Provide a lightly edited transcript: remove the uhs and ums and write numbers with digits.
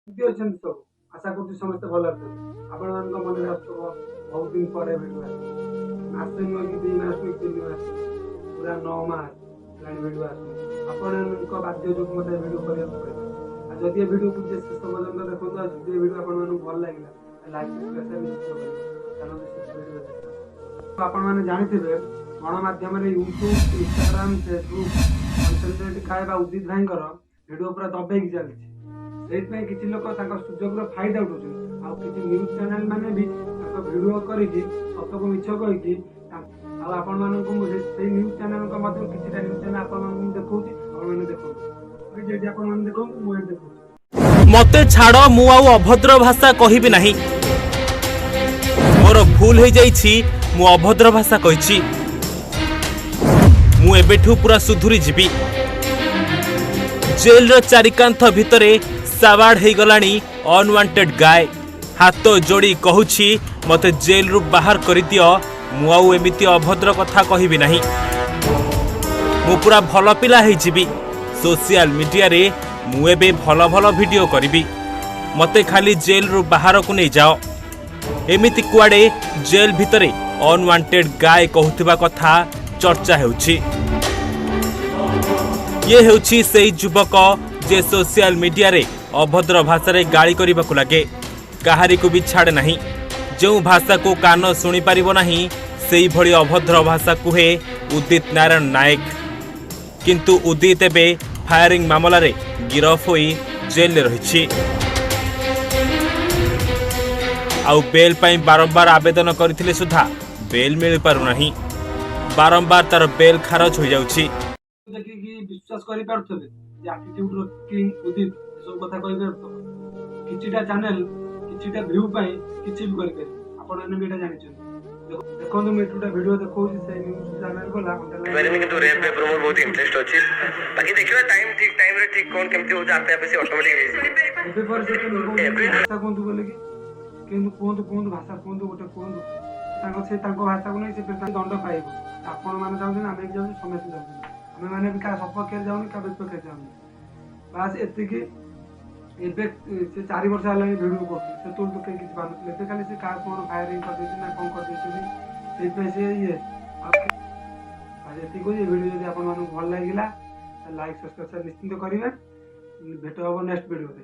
କେମିତି ଅଛନ୍ତି ସବୁ? ଆଶା କରୁଛି ସମସ୍ତେ ଭଲ ଅଛନ୍ତି। ଆପଣମାନଙ୍କ ମନରେ ଆସୁଥିବ ବହୁତ ଦିନ ପରେ ଭିଡ଼ିଓ ଆସିବ। ମାସେ ନୁହେଁ କି 2 ମାସ ନୁହେଁ କି 3 ମାସ ନୁହେଁ, ପୁରା 9 ମାସ ହେଲାଣି ଭିଡ଼ିଓ ଆସୁନି। ଆପଣଙ୍କ ବାଧ୍ୟ ଯୋଗୁଁ ମୋତେ ଭିଡ଼ିଓ କରିବାକୁ ପଡ଼ିଲା। ଆଉ ଯଦି ଏ ଭିଡ଼ିଓକୁ ଶେଷ ପର୍ଯ୍ୟନ୍ତ ଦେଖନ୍ତୁ, ଆଉ ଯଦି ଏ ଭିଡ଼ିଓ ଆପଣମାନଙ୍କୁ ଭଲ ଲାଗିଲା ଲାଇକ୍ ସବସ୍କ୍ରାଇବ୍ ନିଶ୍ଚିତ କରିବେ। ଚାଲନ୍ତୁ ଭିଡ଼ିଓ ଦେଖିବା। ଆପଣମାନେ ଜାଣିଥିବେ ଗଣମାଧ୍ୟମରେ ୟୁଟ୍ୟୁବ, ଇନଷ୍ଟାଗ୍ରାମ, ଫେସବୁକ୍ କନସେନଟ୍ରେଟ୍ ଖାଏ ବା ଉଦିତ ଭାଇଙ୍କର ଭିଡ଼ିଓ ପୁରା ଦବେଇକି ଚାଲିଛି। ସେଇଥିପାଇଁ କିଛି ଲୋକ ତାଙ୍କ ସୁଯୋଗର ଫାଇଦା ଉଠାଉଛନ୍ତି। ଆଉ କିଛି ନ୍ୟୁଜ୍ ଚ୍ୟାନେଲ ମାନେ ବି ତାଙ୍କ ଭିଡ଼ିଓ କରିକି ସତକୁ ମିଛ କହିକି ଆଉ ଆପଣମାନଙ୍କୁ ମୁଁ ସେଇ ନ୍ୟୁଜ୍ ଚ୍ୟାନେଲଙ୍କ ମଧ୍ୟରୁ କିଛିଟା ନ୍ୟୁଜ୍ ଚ୍ୟାନେଲ ଆପଣମାନଙ୍କୁ ମୁଁ ଦେଖଉଛି, ଆପଣମାନେ ଦେଖନ୍ତୁ। ଏଠି ଆପଣମାନେ ଦେଖନ୍ତୁ, ମୁଁ ଏଠି ଦେଖଉଛି। मते छाड़ मु आउ अभद्र भाषा कहिबि नाही। मोर भूल हो जाइछि, मु अभद्र भाषा कहिछि। मु एबेठु पूरा सुधुरी जिबि। जेल रो चारिकांथ भितरे सावाड हे गलानी अनवांटेड गाय। हाथ जोड़ी कहूछि मते जेल रु बाहर करि दियो। मु आउ एमिति अभद्र कथा कहिबि नाही। मु पूरा भल पिला हे जिबि। सोशल मीडिया रे मु एबे भल भल वीडियो करिबि। मते खाली जेल रु बाहर को नहीं जाओ। एमिति कुआडे जेल भितरे अनवांटेड गाय कहूथिबा कथा चर्चा हेउछि। ये हेउछि सेही युवक जे सोशल मीडिया रे अभद्र भाषा रे गाली करिबाकु लागे। काहारी को भी छाड़े नाही। जो भाषा को कान सुनी पारिबो नाही सेही भली अभद्र भाषा कुहे उदित नारायण नायक। किंतु उदित एबे फायरिंग मामला रे गिरफ होई जेल में रही। आउ बेल पाई बारंबार आवेदन करथिले सुधा बेल मिल पारु नाही। बारंबार तार बेल खारज हो जाउछि। देखिकी विश्वास करि पारथबे जे एटीट्यूड रो किंग उदित सब कथा कहि पारथबे। किछिटा चैनल किछिटा व्यू पाई किछि भी करि पारे। आपण एने बेटा जानिछन। देखंतु मैं एटुटा वीडियो देखौछि से न्यूज़ चैनल को बारे में तो रैप पेपर मोर बहुत इंटरेस्ट अछि। बाकी देखियो टाइम रे ठीक कोन केमति हो जाते है से ऑटोमेटिक पेपर से तो भाषा कोंतु बोले कि केंतु कोंतु भाषा कोंतु गोटे कोंतु तांको भाषा को नहीं से दंड पाइबो। आपण माने जाउछन आमे भी जाउछन समस्त जाउछन। आमे माने भी का सपक्षे जाउनी का विपक्षे जाउनी। बास एतिकी एबे से 4 वर्ष हला वीडियो करथि से तो कहीं किछ बानुथले एबे खाली से का कोन फायरिंग कर देछि ना कोन कर देछि से पे से ये आज एतिको ये वीडियो यदि आपण मानु भल लागिला लाइक सब्सक्राइब निश्चित करिवे। भेट हो नेक्स्ट वीडियो रे।